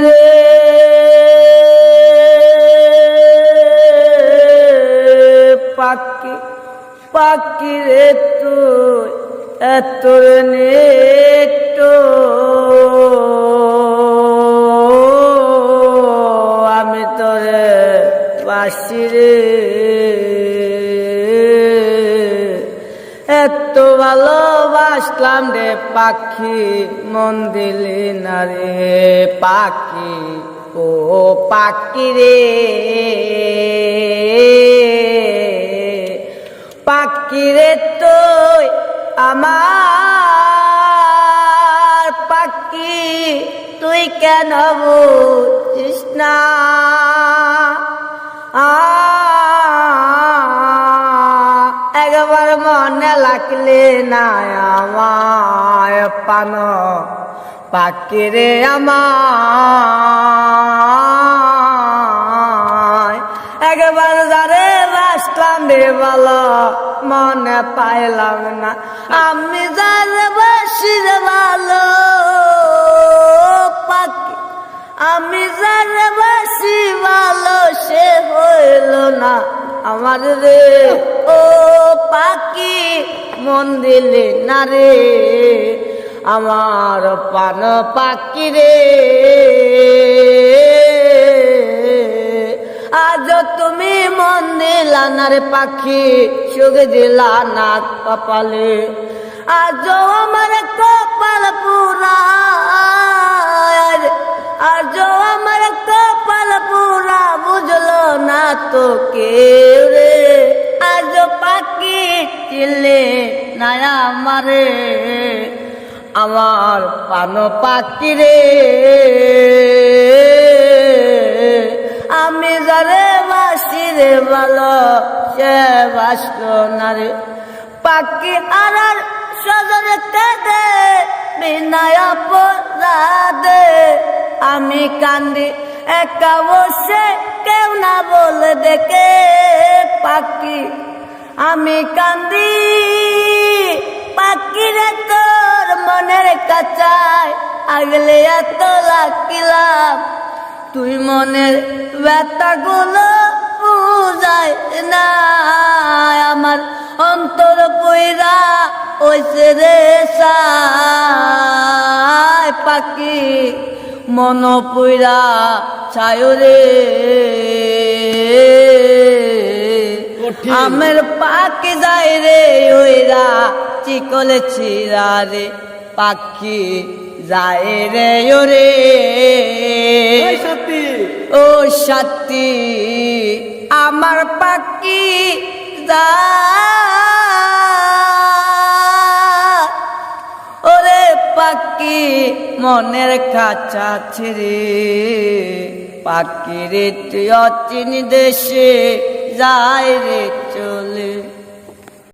রে পাখি পাখি রে তুই এতর নেটো আমি তোরে বাসি রে এত ভালোবাসলাম রে পাখি মন দিলি না রে পাখি ও পাখি রে পাখি রে তুই আমার পাখি তুই কেন বুঝিস না একবার মনে লাগলে না আমার পান পাখি রে আমার একবার যারে বাসলাম রে ভালো মনে পাইলাম না আমি যারে বাসি রে ভালো পাখি আমি যারে বাসি ভালো সে হইল না আমার রে ও পাখি মন দিলে না রে আমার পান পাখি রে আজ তুমি মন দিলা না রে পাখি সুখ দিলা না কপালে আজ আমার কপাল পুরা আজ আমার কপাল পুরা বুঝলো না তো কেউ রে আজ পাখি চিলে না আমারে আমার পান পাখি রে আমি যারে বাসি রে ভালো সে বাসলো না রে পাখি আর সজরে কেঁদে বিনায় অপরাধে আমি কান্দি একা বসে কেউ না বলে দেখে পাখি আমি কান্দি পাখি রে তোর মনের কাছায় আগলে এত লাগিলাম তুই মনের ব্যথাগুলো বুঝায় না আমার অন্তর পইরা ওইসে রে সায় পাখি মন পইরা ছায় রে আমের পাখি যায় রে ওইরা চিকলে ছিড়া রে পাখি যায় রে ওরে ও সাথী আমার পাখি যায় ওরে পাখি মনের কাছা ছেড়ে পাখি রে তুই অচিন দেশে যায় রে